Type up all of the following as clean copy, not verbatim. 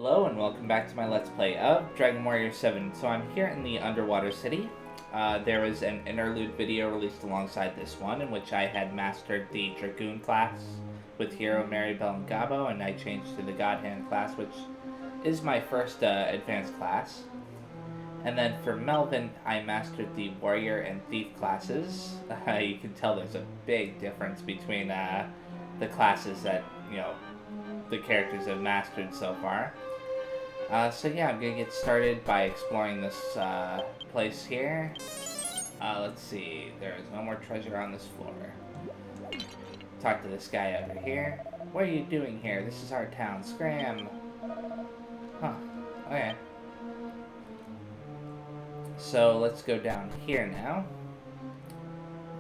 Hello and welcome back to my Let's Play of Dragon Warrior 7. So I'm here in the underwater city. There was an interlude video released alongside this one in which I had mastered the Dragoon class with Hero, Maribel, and Gabo, and I changed to the God Hand class, which is my first advanced class. And then for Melvin, I mastered the Warrior and Thief classes. You can tell there's a big difference between the classes that, the characters have mastered so far. So yeah, I'm gonna get started by exploring this place here. Let's see, there is no more treasure on this floor. Talk to this guy over here. What are you doing here? This is our town. Scram! Huh, okay. So let's go down here now.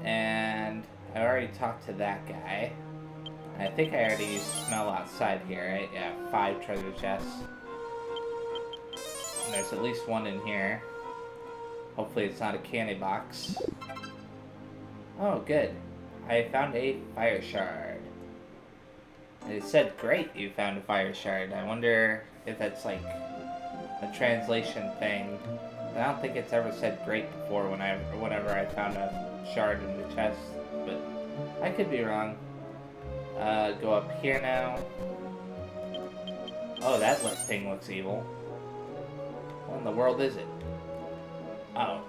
And I already talked to that guy. I think I already used smell outside here, right? Yeah, 5 treasure chests. And there's at least one in here. Hopefully it's not a candy box. Oh, good. I found a fire shard. It said, great, you found a fire shard. I wonder if that's like a translation thing. I don't think it's ever said great before whenever I found a shard in the chest, but I could be wrong. Go up here now. Oh, that thing looks evil. What in the world is it? Oh.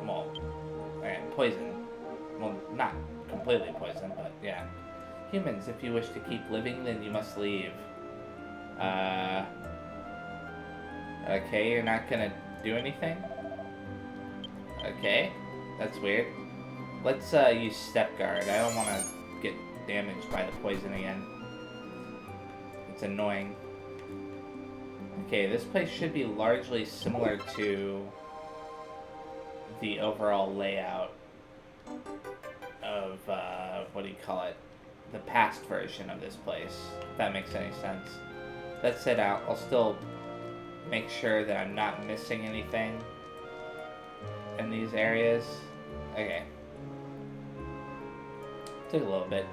Well, poison. Well, not completely poison, but yeah. Humans, if you wish to keep living, then you must leave. Okay, you're not gonna do anything? Okay, that's weird. Let's use step guard. I don't want to get damaged by the poison again. It's annoying. Okay, this place should be largely similar to the overall layout of, what do you call it? The past version of this place, if that makes any sense. That said, I'll still make sure that I'm not missing anything in these areas. Okay. Took a little bit.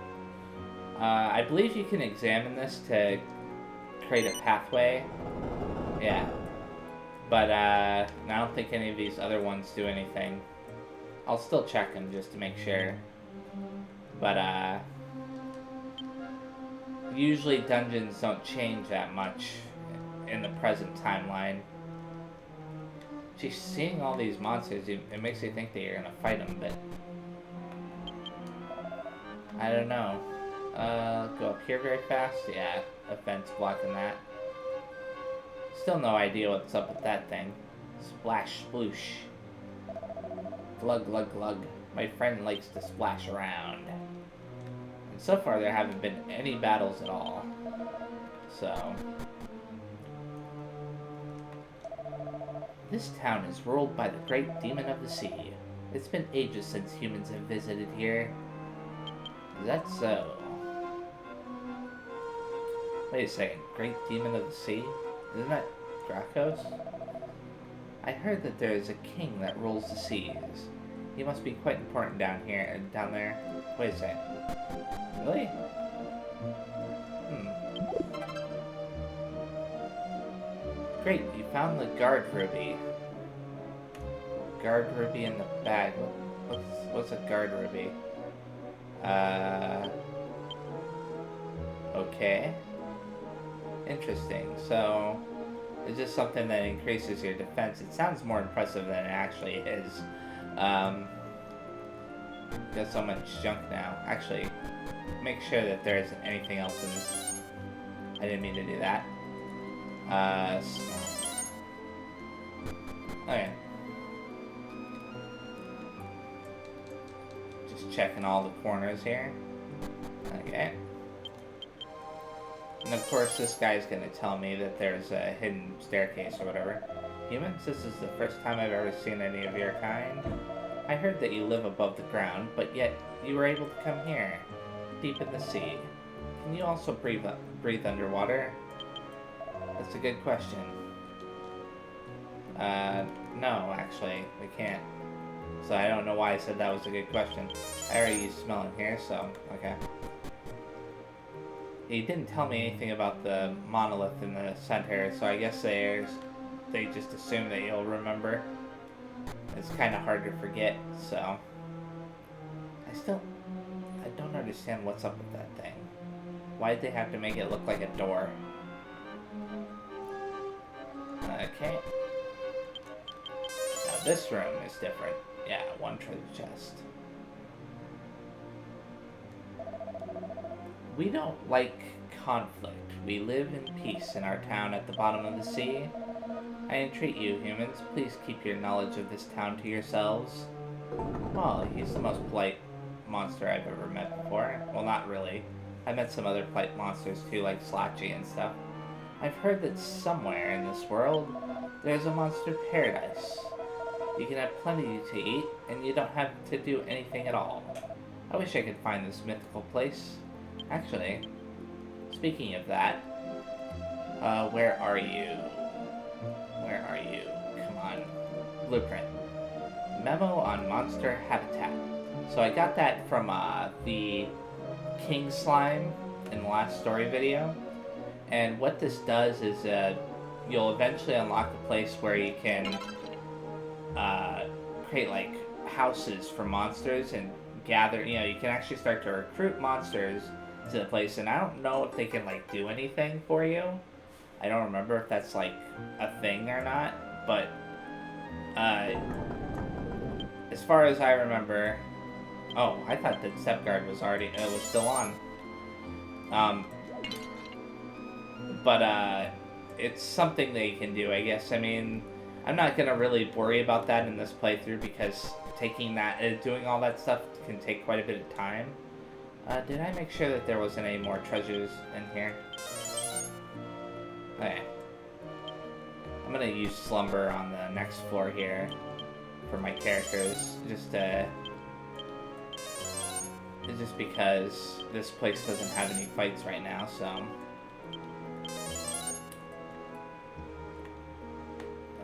I believe you can examine this to create a pathway. Yeah. But I don't think any of these other ones do anything. I'll still check them just to make sure. But usually dungeons don't change that much in the present timeline. Just seeing all these monsters, it makes you think that you're gonna fight them, but I don't know. Go up here very fast. Yeah, a fence blocking that. Still no idea what's up with that thing. Splash, sploosh. Glug, glug, glug. My friend likes to splash around. And so far there haven't been any battles at all. So this town is ruled by the great demon of the sea. It's been ages since humans have visited here. Is that so? Wait a second, great demon of the sea? Isn't that Dracos? I heard that there is a king that rules the seas. He must be quite important down here and down there. Wait a second. Really? Great, you found the guard ruby. Guard ruby in the bag. What's a guard ruby? Okay. Interesting. So, is this something that increases your defense? It sounds more impressive than it actually is. Got so much junk now. Actually, make sure that there isn't anything else in this. I didn't mean to do that. Okay. Just checking all the corners here. Okay. And of course, this guy's gonna tell me that there's a hidden staircase or whatever. Humans, this is the first time I've ever seen any of your kind. I heard that you live above the ground, but yet you were able to come here, deep in the sea. Can you also breathe underwater? That's a good question. No, actually, we can't. So I don't know why I said that was a good question. I already used smell in here, so, okay. he didn't tell me anything about the monolith in the center, so I guess they just assume that you'll remember. It's kind of hard to forget, so I don't understand what's up with that thing. Why'd they have to make it look like a door? Okay. Now this room is different. Yeah, one treasure chest. We don't like conflict. We live in peace in our town at the bottom of the sea. I entreat you, humans, please keep your knowledge of this town to yourselves. Well, he's the most polite monster I've ever met before. Well, not really. I met some other polite monsters too, like Slotchy and stuff. I've heard that somewhere in this world, there's a monster paradise. You can have plenty to eat, and you don't have to do anything at all. I wish I could find this mythical place. Actually, speaking of that, where are you? Where are you? Come on. Blueprint. Memo on monster habitat. So I got that from the King Slime in the last story video. And what this does is you'll eventually unlock a place where you can create like houses for monsters and gather, you can actually start to recruit monsters to the place. And I don't know if they can like do anything for you. I don't remember if that's like a thing or not, but as far as I remember, oh, I thought that step guard was was still on. But it's something they can do, I guess. I mean, I'm not gonna really worry about that in this playthrough because doing all that stuff can take quite a bit of time. Did I make sure that there wasn't any more treasures in here? Okay. I'm gonna use Slumber on the next floor here for my characters, just because this place doesn't have any fights right now, so.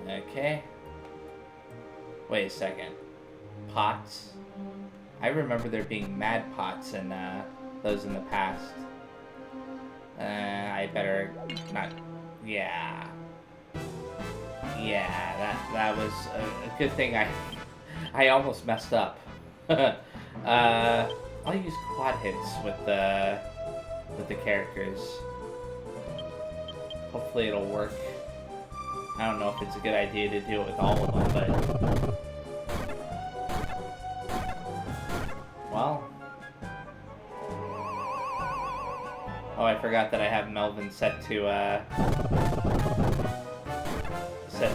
Okay. Wait a second. Pots? I remember there being mad pots and those in the past. I better not. Yeah. Yeah, that was a good thing I almost messed up. I'll use quad hits with the characters. Hopefully it'll work. I don't know if it's a good idea to do it with all of them, but well. Oh, I forgot that I have Melvin set to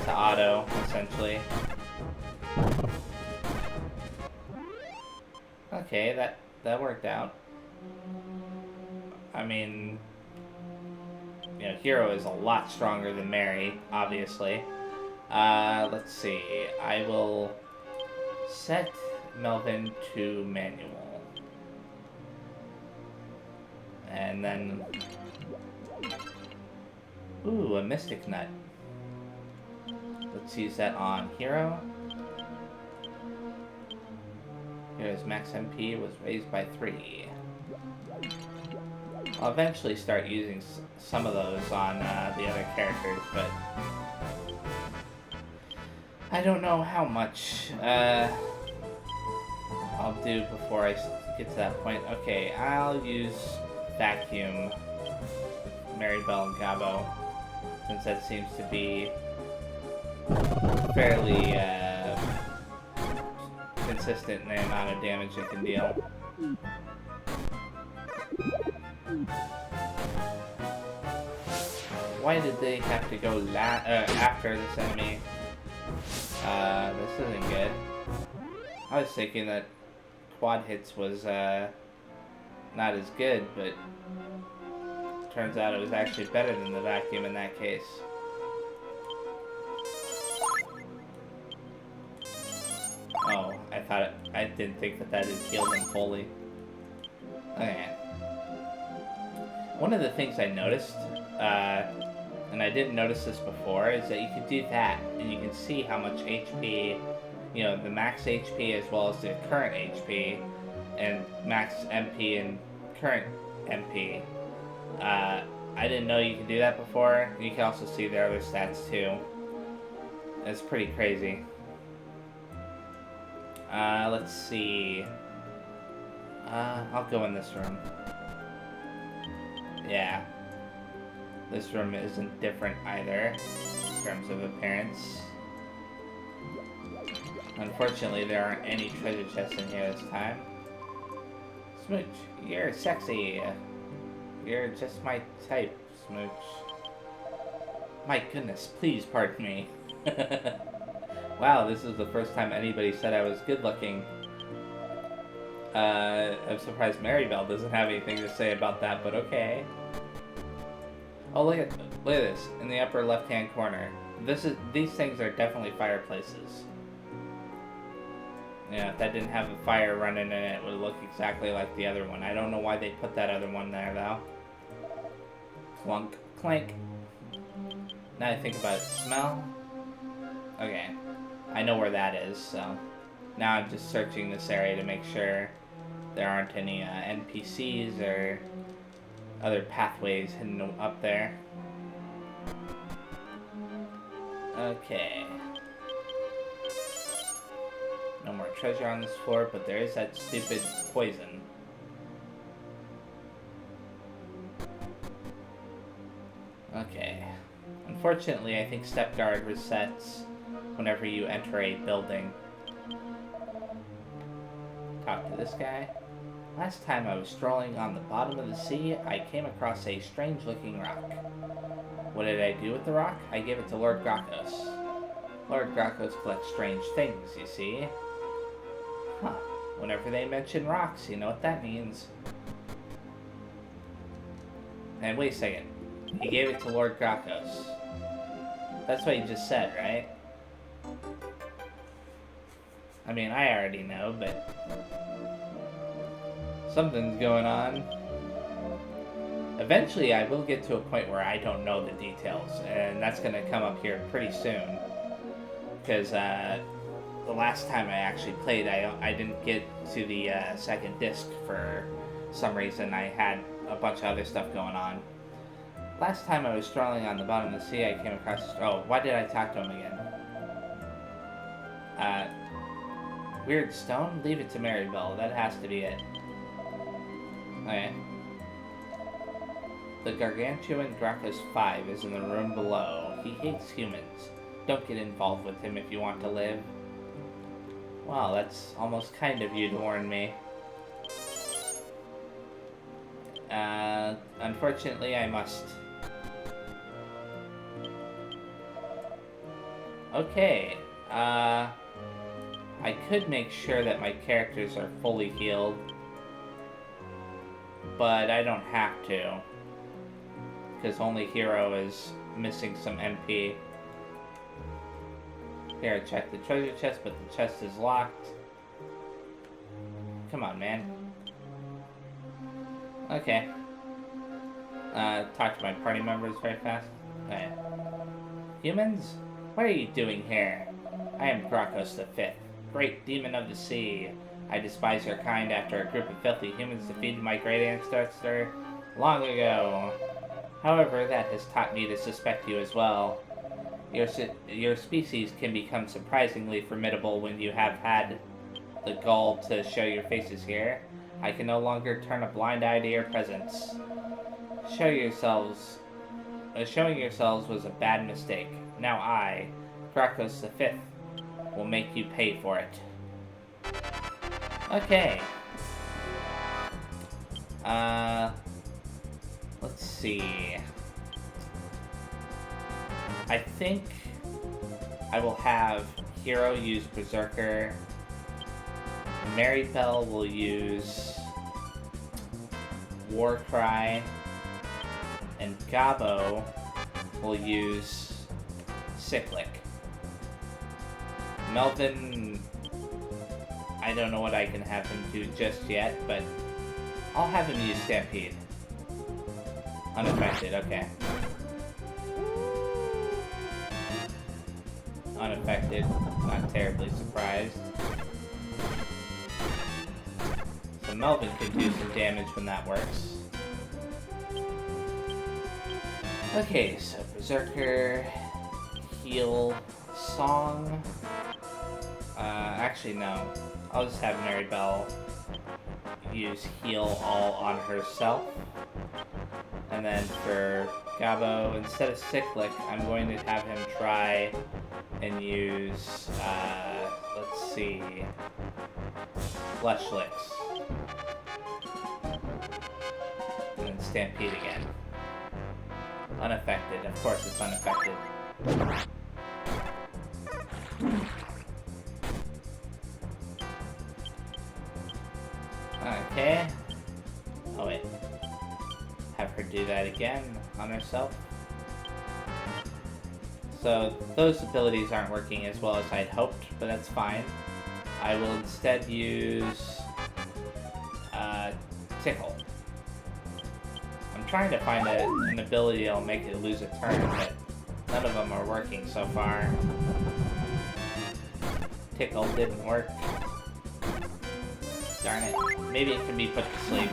auto, essentially. Okay, that worked out. I mean, Hero is a lot stronger than Mary, obviously. Let's see. I will set Melvin to manual. And then... Ooh, a Mystic Nut. Let's use that on Hero. Here's max MP was raised by 3. I'll eventually start using some of those on the other characters, but I don't know how much I'll do before I get to that point. Okay, I'll use Vacuum with Maribel and Gabo, since that seems to be fairly consistent in the amount of damage it can deal. Why did they have to go after this enemy? This isn't good. I was thinking that quad hits was not as good, but turns out it was actually better than the vacuum in that case. Oh, I didn't think that had healed him fully. Okay. One of the things I noticed, and I didn't notice this before, is that you can do that, and you can see how much HP, the max HP as well as the current HP, and max MP and current MP. I didn't know you could do that before. You can also see their other stats too. It's pretty crazy. Let's see. I'll go in this room. Yeah. This room isn't different either in terms of appearance. Unfortunately, there aren't any treasure chests in here this time. Smooch, you're sexy. You're just my type, Smooch. My goodness, please pardon me. Wow, this is the first time anybody said I was good looking. I'm surprised Maribel doesn't have anything to say about that, but okay. Oh, look at this in the upper left-hand corner. These things are definitely fireplaces. Yeah, if that didn't have a fire running in it, it would look exactly like the other one. I don't know why they put that other one there, though. Clunk, clank. Now I think about it. Smell? Okay. I know where that is, so... Now I'm just searching this area to make sure there aren't any NPCs or other pathways hidden up there. Okay. No more treasure on this floor, but there is that stupid poison. Okay. Unfortunately, I think Step Guard resets whenever you enter a building. Talk to this guy. Last time I was strolling on the bottom of the sea, I came across a strange-looking rock. What did I do with the rock? I gave it to Lord Gracchus. Lord Gracchus collects strange things, you see. Huh. Whenever they mention rocks, you know what that means. And wait a second. He gave it to Lord Gracchus. That's what you just said, right? I mean, I already know, but... something's going on. Eventually, I will get to a point where I don't know the details, and that's going to come up here pretty soon. Because, the last time I actually played, I didn't get to the second disc for some reason. I had a bunch of other stuff going on. Last time I was strolling on the bottom of the sea, I came across... Oh, why did I talk to him again? Weird stone? Leave it to Maribel. That has to be it. Okay. The Gargantuan Gracchus V is in the room below. He hates humans. Don't get involved with him if you want to live. Wow, that's almost kind of you to warn me. Unfortunately, I must. Okay, I could make sure that my characters are fully healed, but I don't have to, because only Hero is missing some MP. Here, I checked the treasure chest, but the chest is locked. Come on, man. Okay. Talk to my party members very fast. Okay. Humans? What are you doing here? I am Gracchus V, great demon of the sea. I despise your kind after a group of filthy humans defeated my great ancestor long ago. However, that has taught me to suspect you as well. Your species can become surprisingly formidable when you have had the gall to show your faces here. I can no longer turn a blind eye to your presence. Showing yourselves was a bad mistake. Now I, Gracchus V, will make you pay for it. Okay. Let's see. I think I will have Hero use Berserker. Maribel will use Warcry. And Gabo will use Cyclic. Melvin, I don't know what I can have him do just yet, but I'll have him use Stampede. Unaffected, okay. Unaffected, not terribly surprised. So Melvin could do some damage when that works. Okay, so Berserker, heal, song. Actually no. I'll just have Maribel use heal all on herself. And then for Gabo, instead of Cyclic, I'm going to have him try and use, let's see, Flesh Licks. And then Stampede again. Unaffected. Of course it's unaffected. Okay. Oh wait. Have her do that again on herself. So those abilities aren't working as well as I'd hoped, but that's fine. I will instead use Tickle. I'm trying to find an ability that'll make it lose a turn, but none of them are working so far. Tickle didn't work. Darn it. Maybe it can be put to sleep.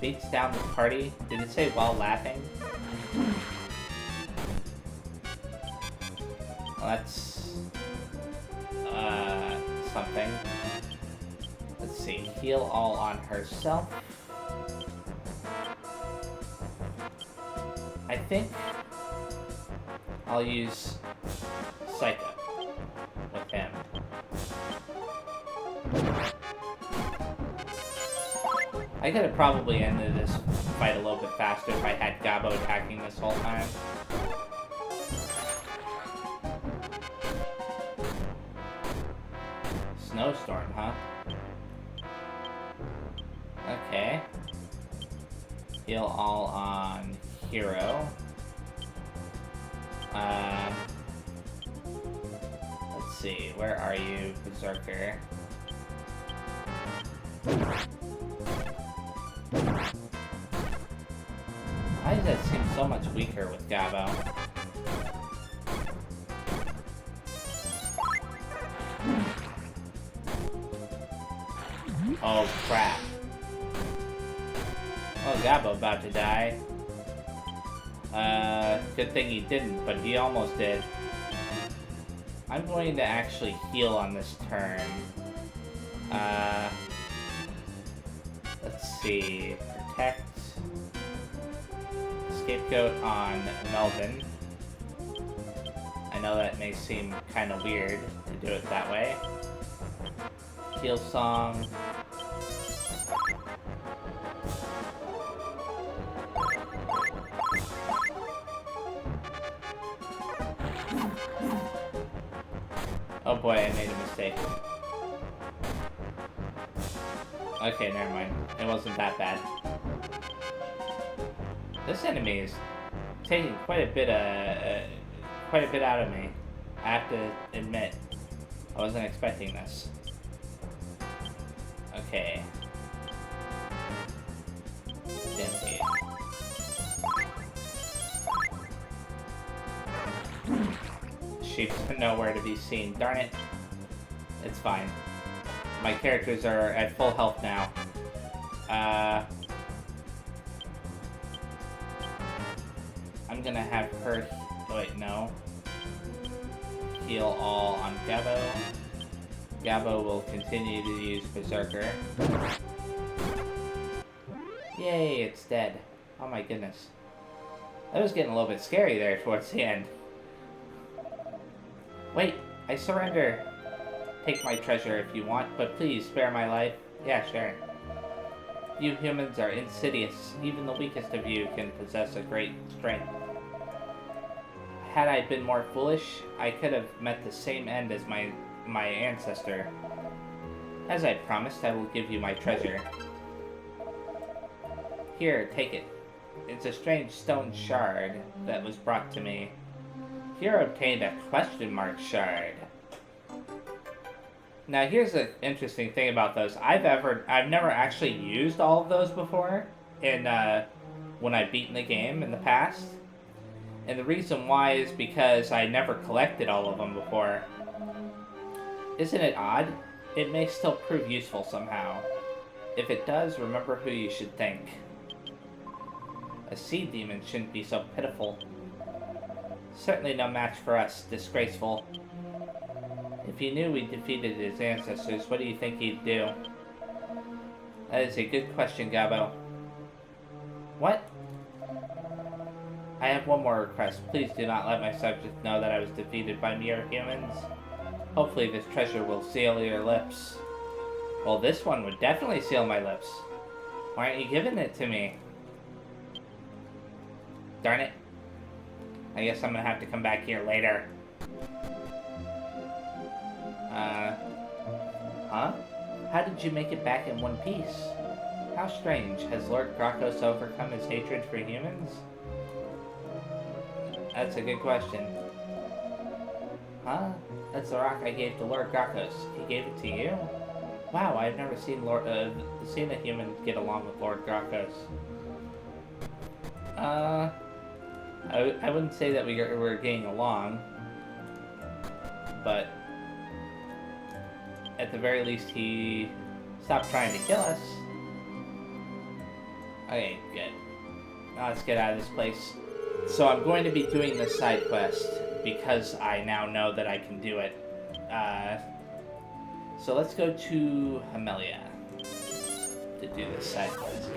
Beats down the party. Did it say while laughing? Well, that's something. Let's see. Heal all on herself. I think I'll use Psycho with him. I could have probably ended this fight a little bit faster if I had Gabo attacking this whole time. Snowstorm, huh? Okay. Heal all on Hero. Let's see, where are you, Berserker? Why does that seem so much weaker with Gabo? Oh crap. Oh, Gabo about to die. Good thing he didn't, but he almost did. I'm going to actually heal on this turn. Let's see. Protect. Scapegoat on Melvin. I know that may seem kind of weird to do it that way. Heal Song. Oh boy, I made a mistake. Okay, never mind. It wasn't that bad. This enemy is taking quite a bit out of me. I have to admit, I wasn't expecting this. Okay. Stampede. She's nowhere to be seen. Darn it. It's fine. My characters are at full health now. I'm gonna have her... Oh, wait, no. Heal all on Gabo. Gabo will continue to use Berserker. Yay, it's dead. Oh my goodness. That was getting a little bit scary there towards the end. Wait, I surrender. Take my treasure if you want, but please spare my life. Yeah, sure. You humans are insidious. Even the weakest of you can possess a great strength. Had I been more foolish, I could have met the same end as my ancestor. As I promised, I will give you my treasure. Here, take it. It's a strange stone shard that was brought to me. Here obtained a question mark shard. Now here's the interesting thing about those. I've never actually used all of those before in when I've beaten the game in the past. And the reason why is because I never collected all of them before. Isn't it odd? It may still prove useful somehow. If it does, remember who you should thank. A sea demon shouldn't be so pitiful. Certainly no match for us. Disgraceful. If he knew we defeated his ancestors, what do you think he'd do? That is a good question, Gabo. What? I have one more request. Please do not let my subjects know that I was defeated by mere humans. Hopefully this treasure will seal your lips. Well, this one would definitely seal my lips. Why aren't you giving it to me? Darn it. I guess I'm gonna have to come back here later. Huh? How did you make it back in one piece? How strange. Has Lord Gracchus overcome his hatred for humans? That's a good question. Huh? That's the rock I gave to Lord Gracchus. He gave it to you? Wow, I've never seen seen a human get along with Lord Gracchus. I wouldn't say that we were getting along, but at the very least he stopped trying to kill us. Okay, good. Now let's get out of this place. So I'm going to be doing this side quest because I now know that I can do it. So let's go to Amelia to do this side quest.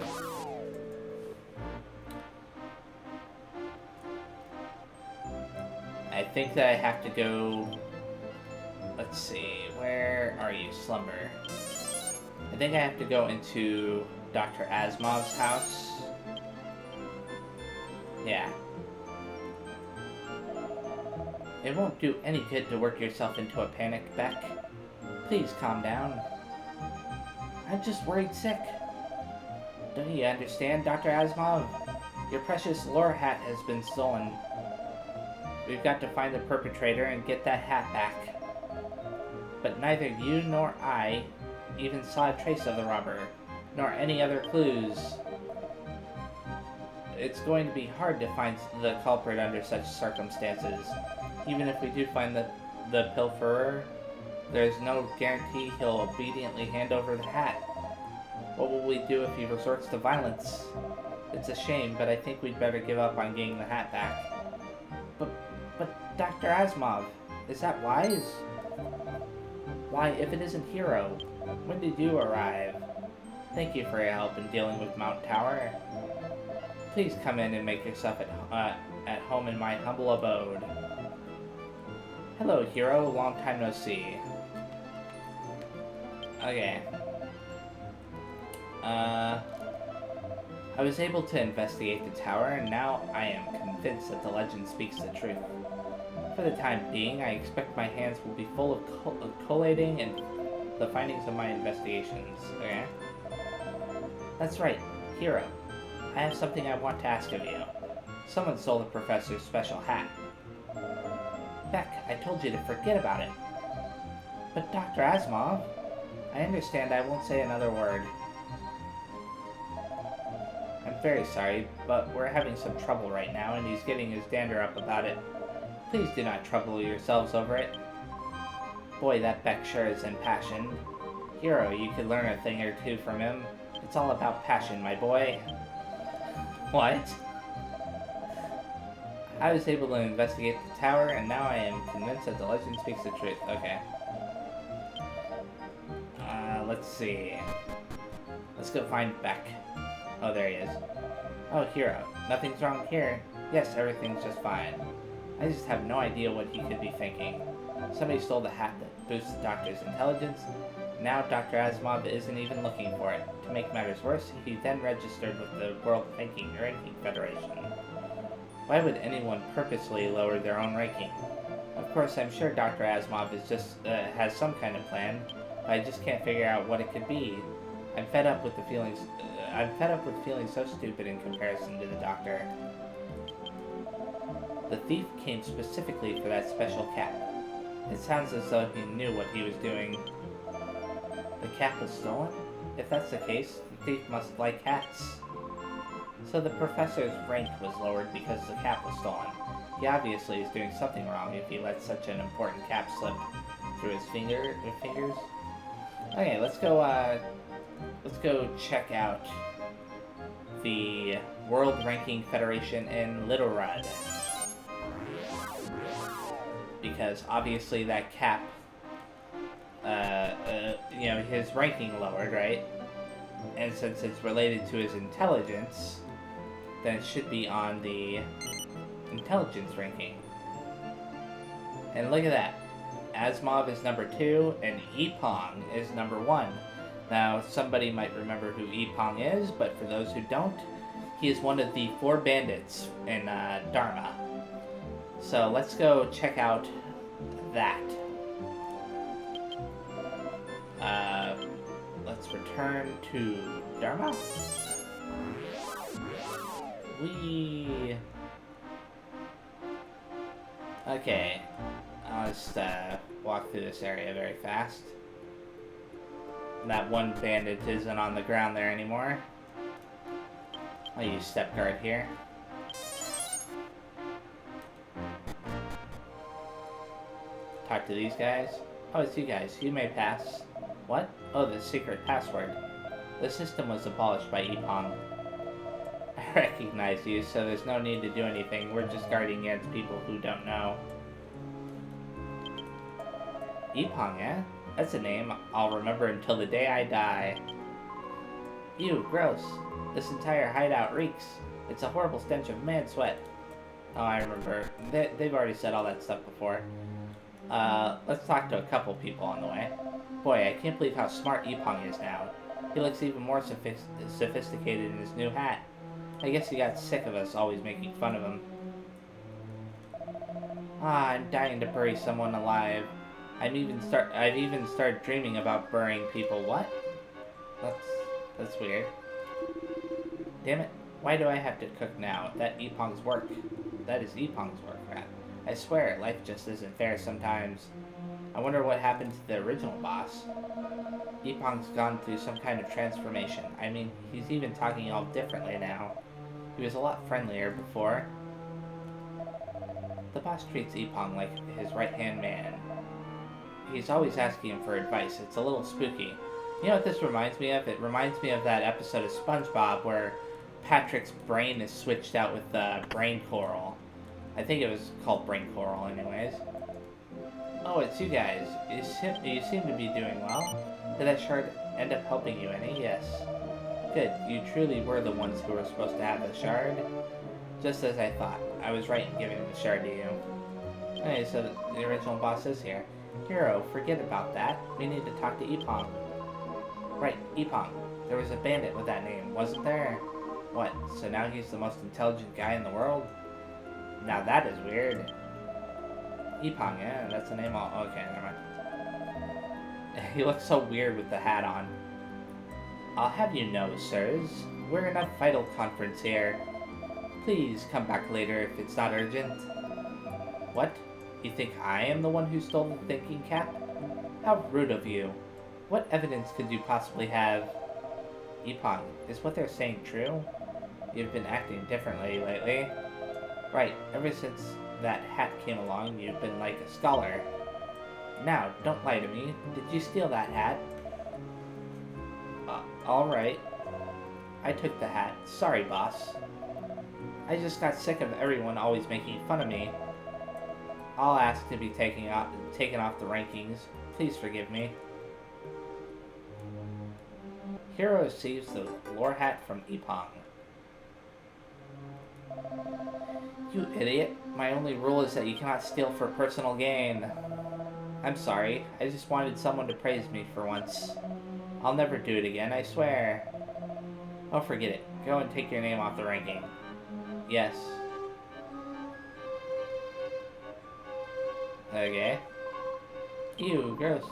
I think that I have to go... Let's see, where are you, Slumber? I think I have to go into Dr. Asimov's house. Yeah. It won't do any good to work yourself into a panic, Beck. Please calm down. I'm just worried sick. Don't you understand, Dr. Asimov? Your precious lore hat has been stolen. We've got to find the perpetrator and get that hat back. But neither you nor I even saw a trace of the robber, nor any other clues. It's going to be hard to find the culprit under such circumstances. Even if we do find the pilferer, there's no guarantee he'll obediently hand over the hat. What will we do if he resorts to violence? It's a shame, but I think we'd better give up on getting the hat back. But Dr. Asimov, is that wise? Why, if it isn't Hero, when did you arrive? Thank you for your help in dealing with Mount Tower. Please come in and make yourself at home in my humble abode. Hello, Hero. Long time no see. Okay. I was able to investigate the tower, and now I am convinced that the legend speaks the truth. For the time being, I expect my hands will be full of collating and the findings of my investigations. Okay? That's right, Hero. I have something I want to ask of you. Someone stole the professor's special hat. Beck, I told you to forget about it. But Dr. Asimov, I understand I won't say another word. I'm very sorry, but we're having some trouble right now, and he's getting his dander up about it. Please do not trouble yourselves over it. Boy, that Beck sure is impassioned. Hero, you could learn a thing or two from him. It's all about passion, my boy. What? I was able to investigate the tower, and now I am convinced that the legend speaks the truth. Okay. Let's see. Let's go find Beck. Oh, there he is. Oh, Hero. Nothing's wrong here. Yes, everything's just fine. I just have no idea what he could be thinking. Somebody stole the hat that boosts the doctor's intelligence. Now Dr. Asimov isn't even looking for it. To make matters worse, he then registered with the World Ranking Federation. Why would anyone purposely lower their own ranking? Of course, I'm sure Dr. Asimov is just has some kind of plan, but I just can't figure out what it could be. I'm fed up with feeling so stupid in comparison to the doctor. The thief came specifically for that special cap. It sounds as though he knew what he was doing. The cap was stolen? If that's the case, the thief must like cats. So the professor's rank was lowered because the cap was stolen. He obviously is doing something wrong if he lets such an important cap slip through his fingers. Okay, let's go check out the World Ranking Federation in Little Rud. Because obviously that cap, his ranking lowered, right? And since it's related to his intelligence, then it should be on the intelligence ranking. And look at that. Asmov is number 2, and Epong is number 1. Now, somebody might remember who Epong is, but for those who don't, he is one of the 4 bandits in Dharma. So let's go check out that. Let's return to Dharma. Okay. I'll just walk through this area very fast. That one bandit isn't on the ground there anymore. I'll use step guard here. Talk to these guys. Oh, it's you guys. You may pass. What? Oh, the secret password. The system was abolished by Epong. I recognize you, so there's no need to do anything. We're just guarding against people who don't know. Epong, eh? That's a name I'll remember until the day I die. Ew, gross. This entire hideout reeks. It's a horrible stench of man sweat. Oh, I remember. They've already said all that stuff before. Let's talk to a couple people on the way. Boy, I can't believe how smart Epong is now. He looks even more sophisticated in his new hat. I guess he got sick of us always making fun of him. Ah, I'm dying to bury someone alive. I've even started dreaming about burying people. What? That's weird. Damn it. Why do I have to cook now? That Epong's work. That is Epong's work, Rat. I swear, life just isn't fair sometimes. I wonder what happened to the original boss. Epong's gone through some kind of transformation. I mean, he's even talking all differently now. He was a lot friendlier before. The boss treats Epong like his right-hand man. He's always asking him for advice. It's a little spooky. You know what this reminds me of? It reminds me of that episode of SpongeBob where Patrick's brain is switched out with brain coral. I think it was called brain coral anyways. Oh, it's you guys. You seem to be doing well. Did that shard end up helping you any? Yes. Good. You truly were the ones who were supposed to have the shard. Just as I thought. I was right in giving the shard to you. Okay, so the original boss is here. Hero, forget about that. We need to talk to Epong. Right, Epong. There was a bandit with that name, wasn't there? What, so now he's the most intelligent guy in the world? Now that is weird. Epong, yeah, that's the name all... Okay, never mind. He looks so weird with the hat on. I'll have you know, sirs, we're in a vital conference here. Please come back later if it's not urgent. What? You think I am the one who stole the thinking cap? How rude of you. What evidence could you possibly have? Epong, is what they're saying true? You've been acting differently lately. Right, ever since that hat came along, you've been like a scholar. Now, don't lie to me. Did you steal that hat? Alright. I took the hat. Sorry, boss. I just got sick of everyone always making fun of me. I'll ask to be taken off the rankings. Please forgive me. Hero receives the lore hat from Epong. You idiot. My only rule is that you cannot steal for personal gain. I'm sorry. I just wanted someone to praise me for once. I'll never do it again, I swear. Oh, forget it. Go and take your name off the ranking. Yes. Okay. Ew, gross.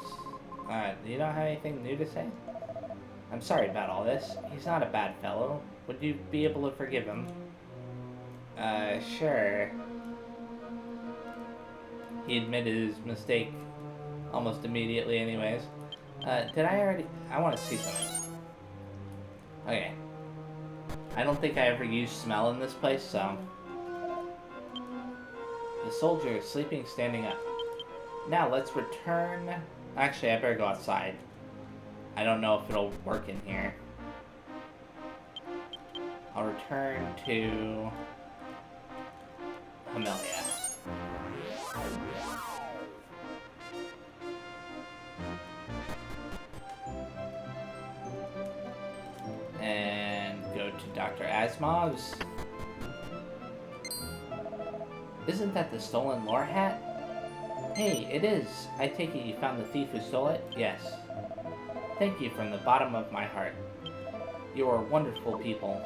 Do you not have anything new to say? I'm sorry about all this. He's not a bad fellow. Would you be able to forgive him? Sure. He admitted his mistake almost immediately anyways. Did I already... I want to see something. Okay. I don't think I ever used smell in this place, so... The soldier is sleeping standing up. Now let's return... Actually, I better go outside. I don't know if it'll work in here. I'll return to Amelia. And go to Dr. Asimov's. Isn't that the stolen lore hat? Hey, it is. I take it you found the thief who stole it? Yes. Thank you from the bottom of my heart. You are wonderful people.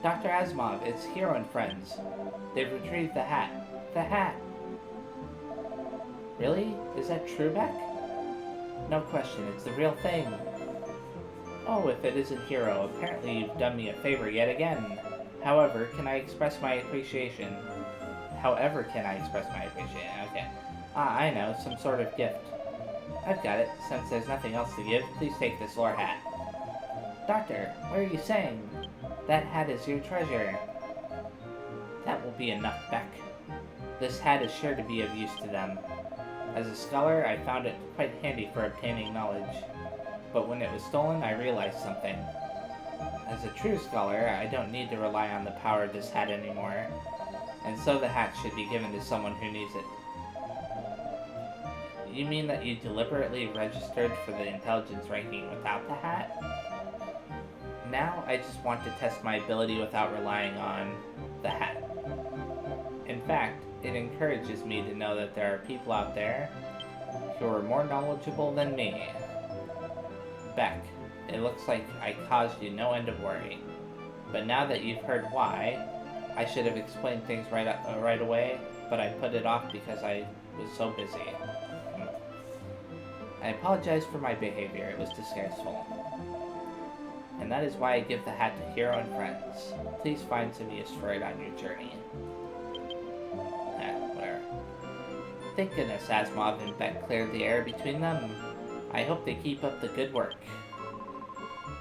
Dr. Asimov, it's Hero and friends. They've retrieved the hat. The hat! Really? Is that true, Beck? No question, it's the real thing. Oh, if it isn't Hero, apparently you've done me a favor yet again. However, can I express my appreciation? Okay. Ah, I know, some sort of gift. I've got it. Since there's nothing else to give, please take this lore hat. Doctor, what are you saying? That hat is your treasure. That will be enough, Beck. This hat is sure to be of use to them. As a scholar, I found it quite handy for obtaining knowledge. But when it was stolen, I realized something. As a true scholar, I don't need to rely on the power of this hat anymore. And so the hat should be given to someone who needs it. You mean that you deliberately registered for the intelligence ranking without the hat? Now I just want to test my ability without relying on the hat. In fact, it encourages me to know that there are people out there who are more knowledgeable than me. Beck, it looks like I caused you no end of worry. But now that you've heard why, I should have explained things right away, but I put it off because I was so busy. I apologize for my behavior, it was disgraceful. And that is why I give the hat to Hero and friends. Please find some use for it on your journey. Whatever. Thank goodness Asimov and Beck cleared the air between them. I hope they keep up the good work.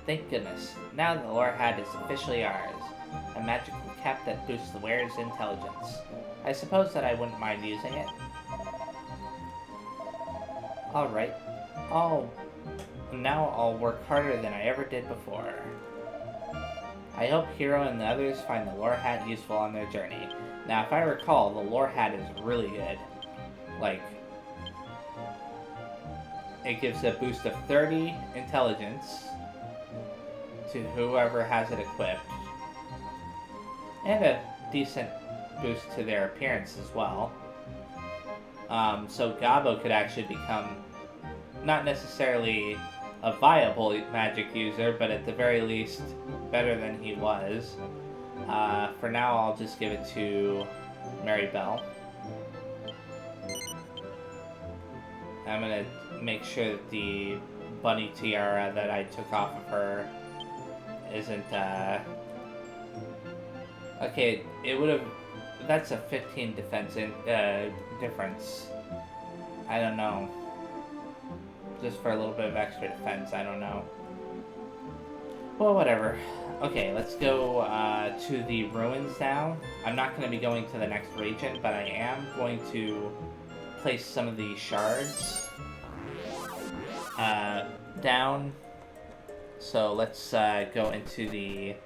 Thank goodness. Now the lore hat is officially ours. A magical cap that boosts the wearer's intelligence. I suppose that I wouldn't mind using it. Alright. Now I'll work harder than I ever did before. I hope Hero and the others find the lore hat useful on their journey. Now, if I recall, the lore hat is really good. Like, it gives a boost of 30 intelligence to whoever has it equipped. And a decent boost to their appearance as well. So Gabo could actually become not necessarily a viable magic user, but at the very least better than he was. For now, I'll just give it to Mary Bell. I'm gonna make sure that the bunny tiara that I took off of her isn't, okay, it would've... That's a 15 defense difference. I don't know. Just for a little bit of extra defense, I don't know. Well, whatever. Okay, let's go to the ruins now. I'm not going to be going to the next region, but I am going to place some of the shards down. So let's go into the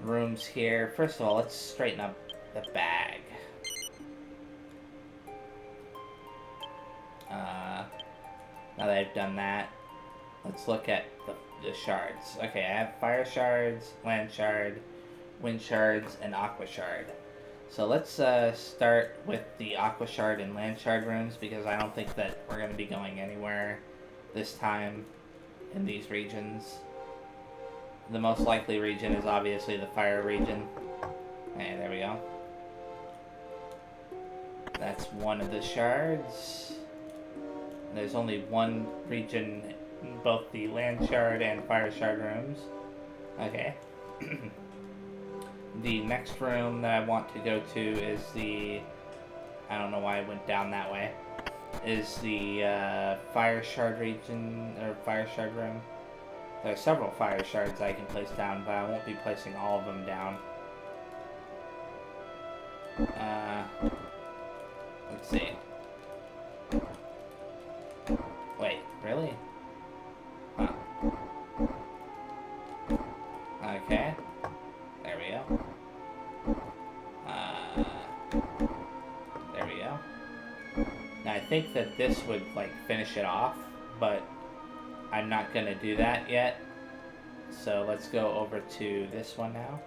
rooms here. First of all, let's straighten up the bag. Now that I've done that, let's look at the shards. Okay, I have fire shards, land shard, wind shards, and aqua shard. So let's start with the aqua shard and land shard rooms, because I don't think that we're going to be going anywhere this time in these regions. The most likely region is obviously the fire region. Okay, there we go. That's one of the shards. There's only one region in both the land shard and fire shard rooms. Okay. The next room that I want to go to is the... I don't know why I went down that way. Is the fire shard region, or fire shard room. There are several fire shards I can place down, but I won't be placing all of them down. Let's see. Wait, really? Huh. Okay. think that this would, like, finish it off, but I'm not going to do that yet. So let's go over to this one now.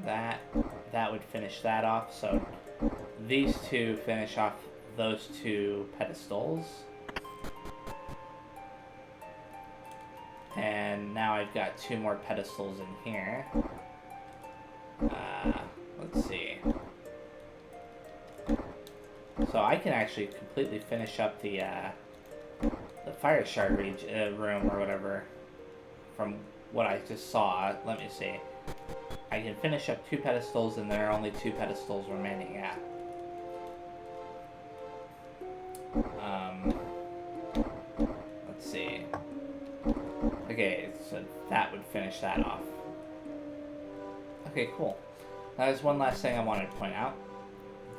That would finish that off. So these two finish off those two pedestals. And now I've got two more pedestals in here. Let's see. So I can actually completely finish up the fire shard room or whatever from what I just saw. Let me see. I can finish up two pedestals and there are only two pedestals remaining, yeah. Let's see. Okay, so that would finish that off. Okay, cool. Now there's one last thing I wanted to point out.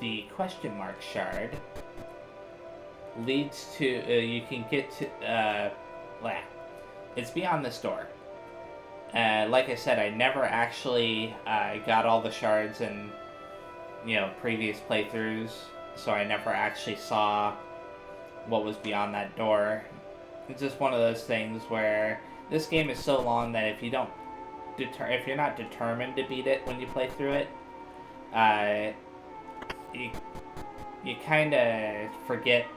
The question mark shard leads to, you can get to, it's beyond this door. Like I said, I never actually got all the shards in, previous playthroughs, so I never actually saw what was beyond that door. It's just one of those things where this game is so long that if you don't if you're not determined to beat it when you play through it, you kind of forget,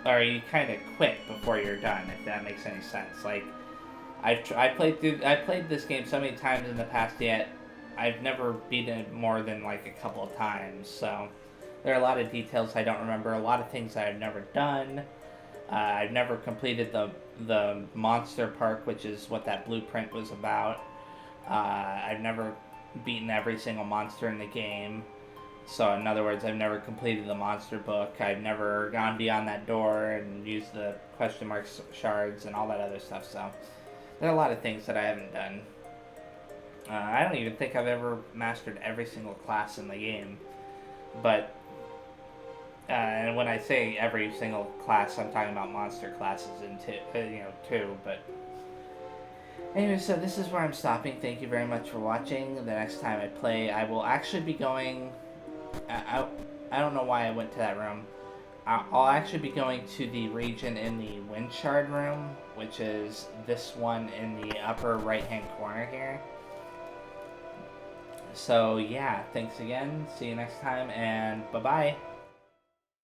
or you kind of quit before you're done, if that makes any sense. Like, I played this game so many times in the past, yet I've never beaten it more than like a couple of times. So there are a lot of details I don't remember, a lot of things that I've never done. I've never completed the monster park, which is what that blueprint was about. I've never beaten every single monster in the game. So in other words, I've never completed the monster book. I've never gone beyond that door and used the question mark shards and all that other stuff. So there are a lot of things that I haven't done. I don't even think I've ever mastered every single class in the game. But and when I say every single class, I'm talking about monster classes in too. But anyway, so this is where I'm stopping. Thank you very much for watching. The next time I play, I will actually be going. I don't know why I went to that room. I'll actually be going to the region in the wind shard room, which is this one in the upper right hand corner here. So yeah, thanks again. See you next time, and bye bye.